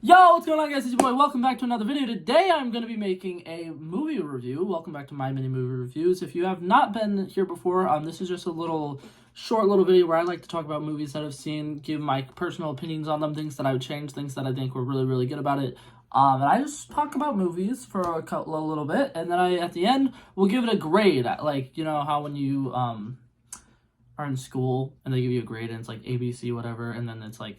Yo, what's going on, guys? It's your boy. Welcome back to another video. Today, I'm going to be making a movie review. Welcome back to my mini movie reviews. If you have not been here before, this is just a short little video where I like to talk about movies that I've seen, give my personal opinions on them, things that I would change, things that I think were really, really good about it. And I just talk about movies for a little bit, and then at the end, we'll give it a grade. Like, you know how when you are in school and they give you a grade and it's like ABC, whatever, and then it's like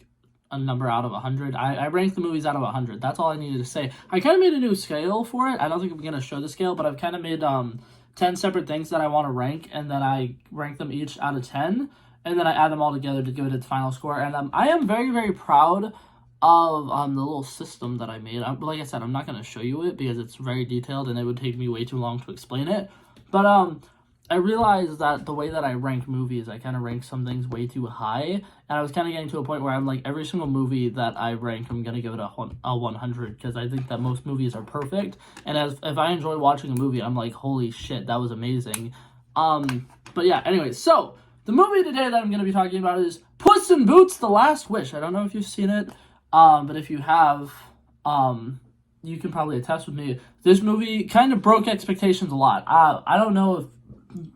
a number out of 100. I rank the movies out of 100. That's all I needed to say. I kind of made a new scale for it. I don't think I'm going to show the scale, but I've kind of made 10 separate things that I want to rank, and then I rank them each out of 10, and then I add them all together to give it its final score. And I am very, very proud of the little system that I made. Like I said, I'm not going to show you it because it's very detailed and it would take me way too long to explain it. But I realized that the way that I rank movies, I kind of rank some things way too high, and I was kind of getting to a point where I'm like, every single movie that I rank, I'm going to give it a 100, because I think that most movies are perfect, and if I enjoy watching a movie, I'm like, holy shit, that was amazing. But yeah, anyway, so, the movie today that I'm going to be talking about is Puss in Boots: The Last Wish. I don't know if you've seen it, but if you have, you can probably attest with me. This movie kind of broke expectations a lot. I don't know if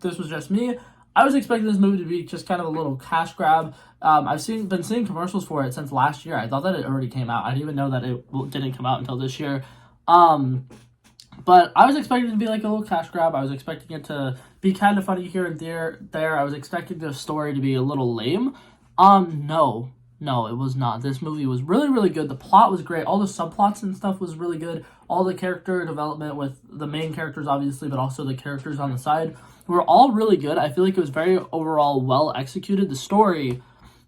this was just me. I was expecting this movie to be just kind of a little cash grab. I've been seeing commercials for it since last year. I thought that it already came out. I didn't even know that it didn't come out until this year. But I was expecting it to be like a little cash grab. I was expecting it to be kind of funny here and there. I was expecting the story to be a little lame. No, it was not. This movie was really, really good. The plot was great. All the subplots and stuff was really good. All the character development with the main characters, obviously, but also the characters on the side were all really good. I feel like it was very overall well executed. The story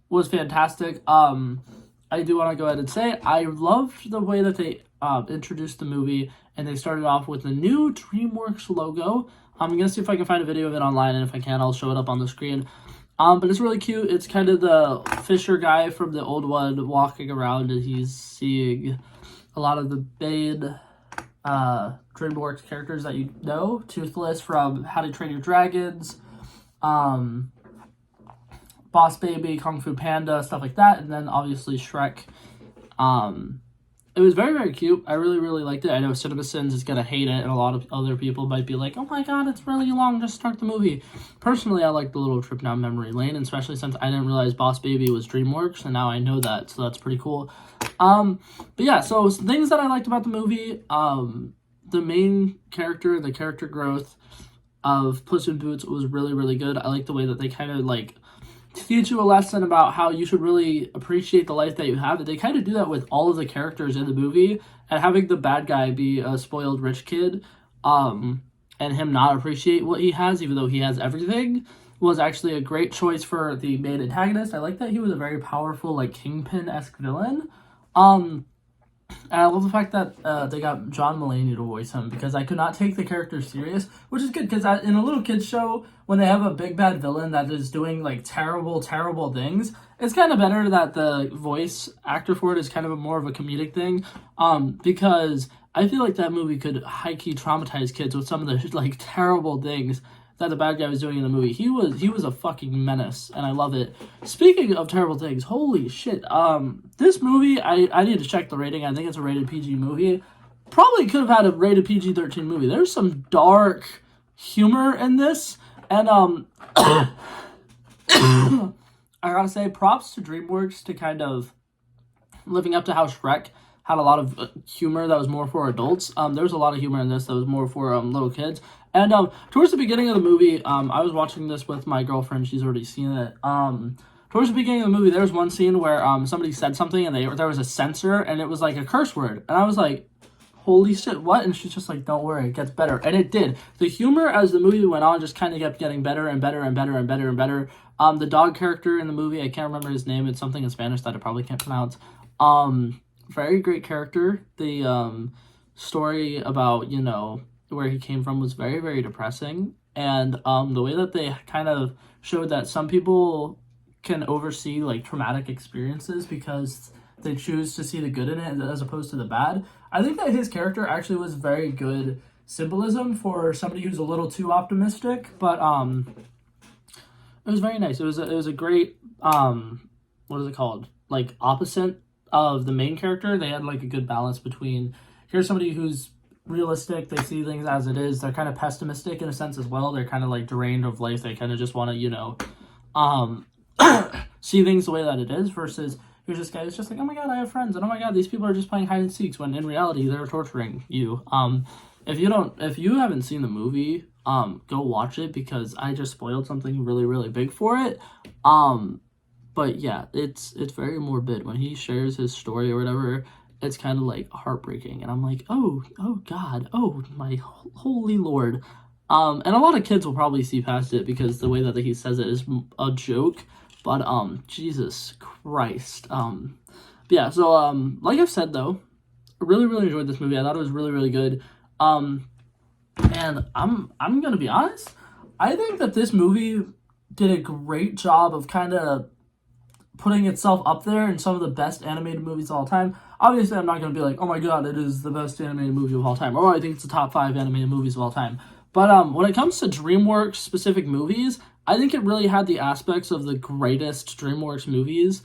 was fantastic. I do want to go ahead and say I loved the way that they introduced the movie, and they started off with the new DreamWorks logo. I'm going to see if I can find a video of it online, and if I can, I'll show it up on the screen. But it's really cute. It's kind of the Fisher guy from the old one walking around, and he's seeing a lot of the main DreamWorks characters that you know. Toothless from How to Train Your Dragons, Boss Baby, Kung Fu Panda, stuff like that, and then obviously Shrek. It was very, very cute. I really, really liked it. I know CinemaSins is going to hate it, and a lot of other people might be like, oh my god, it's really long, just start the movie. Personally, I like the little trip down memory lane, especially since I didn't realize Boss Baby was DreamWorks, and now I know that, so that's pretty cool. But yeah, so things that I liked about the movie, the main character, the character growth of Puss in Boots was really, really good. I like the way that they kind of, like, teach you a lesson about how you should really appreciate the life that you have. They kind of do that with all of the characters in the movie, and having the bad guy be a spoiled rich kid, and him not appreciate what he has, even though he has everything, was actually a great choice for the main antagonist. I like that he was a very powerful, like, Kingpin-esque villain. And I love the fact that they got John Mulaney to voice him, because I could not take the character serious, which is good, because in a little kid's show, when they have a big bad villain that is doing, like, terrible, terrible things, it's kind of better that the voice actor for it is kind of more of a comedic thing, because I feel like that movie could high-key traumatize kids with some of the, like, terrible things that the bad guy was doing in the movie. He was a fucking menace, and I love it. Speaking of terrible things, holy shit, this movie, I need to check the rating. I think it's a rated PG movie. Probably could have had a rated PG-13 movie. There's some dark humor in this, and, I gotta say, props to DreamWorks to kind of living up to how Shrek had a lot of humor that was more for adults. There was a lot of humor in this that was more for little kids. And towards the beginning of the movie, I was watching this with my girlfriend. She's already seen it. Towards the beginning of the movie, there was one scene where somebody said something, and there was a censor, and it was like a curse word. And I was like, holy shit, what? And she's just like, don't worry, it gets better. And it did. The humor as the movie went on just kind of kept getting better and better and better and better and better. The dog character in the movie, I can't remember his name. It's something in Spanish that I probably can't pronounce. Very great character. The story about, you know, where he came from was very, very depressing. And the way that they kind of showed that some people can oversee, like, traumatic experiences because they choose to see the good in it as opposed to the bad. I think that his character actually was very good symbolism for somebody who's a little too optimistic, but it was very nice. It was a great what is it called? Like, opposite of the main character. They had like a good balance between, here's somebody who's realistic, they see things as it is, they're kind of pessimistic in a sense as well, they're kind of like drained of life, they kind of just want to, you know, see things the way that it is, versus here's this guy who's just like, oh my god, I have friends, and oh my god, these people are just playing hide and seeks, when in reality they're torturing you. If you haven't seen the movie, go watch it, because I just spoiled something really, really big for it. But yeah, it's very morbid. When he shares his story or whatever, it's kind of like heartbreaking, and I'm like, oh god, oh my holy lord. And a lot of kids will probably see past it, because the way that he says it is a joke, but Jesus Christ. But yeah, so like I've said though, I really, really enjoyed this movie. I thought it was really, really good. And I'm gonna be honest, I think that this movie did a great job of kind of putting itself up there in some of the best animated movies of all time. Obviously, I'm not going to be like, oh my god, it is the best animated movie of all time, or I think it's the top 5 animated movies of all time. But when it comes to DreamWorks specific movies, I think it really had the aspects of the greatest DreamWorks movies.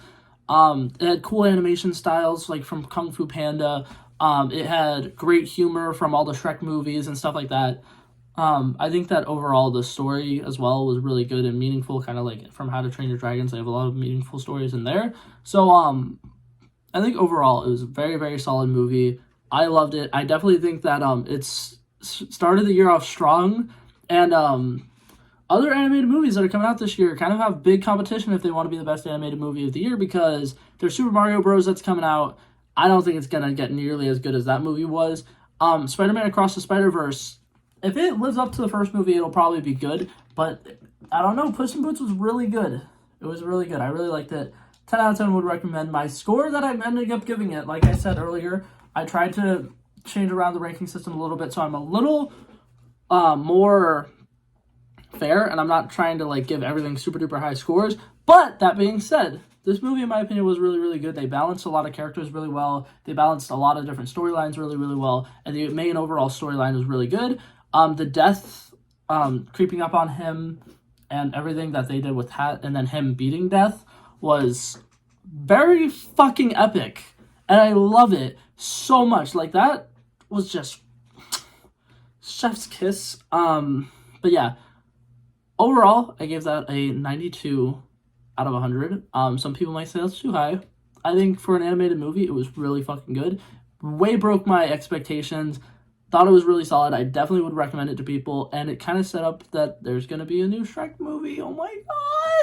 It had cool animation styles, like from Kung Fu Panda. It had great humor from all the Shrek movies and stuff like that. I think that overall the story as well was really good and meaningful, kind of like from How to Train Your Dragons. They have a lot of meaningful stories in there. So, I think overall it was a very, very solid movie. I loved it. I definitely think that it's started the year off strong, and other animated movies that are coming out this year kind of have big competition if they want to be the best animated movie of the year, because there's Super Mario Bros. That's coming out. I don't think it's gonna get nearly as good as that movie was. Spider-Man Across the Spider-Verse, if it lives up to the first movie, it'll probably be good, but I don't know. Puss in Boots was really good. It was really good. I really liked it. 10 out of 10 would recommend. My score that I'm ending up giving it, like I said earlier, I tried to change around the ranking system a little bit, so I'm a little more fair, and I'm not trying to like give everything super duper high scores. But that being said, this movie, in my opinion, was really, really good. They balanced a lot of characters really well. They balanced a lot of different storylines really, really well, and the main overall storyline was really good. The death creeping up on him and everything that they did with Hat, and then him beating Death, was very fucking epic, and I love it so much. Like, that was just chef's kiss. But yeah, overall, I gave that a 92 out of 100. Some people might say that's too high. I think for an animated movie, it was really fucking good. Way broke my expectations. Thought it was really solid. I definitely would recommend it to people, and it kind of set up that there's going to be a new Shrek movie. Oh my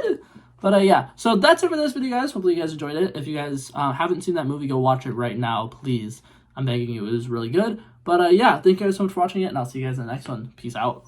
god! But yeah, so that's it for this video, guys. Hopefully you guys enjoyed it. If you guys haven't seen that movie, go watch it right now, please. I'm begging you. It was really good. But yeah, thank you guys so much for watching it, and I'll see you guys in the next one. Peace out.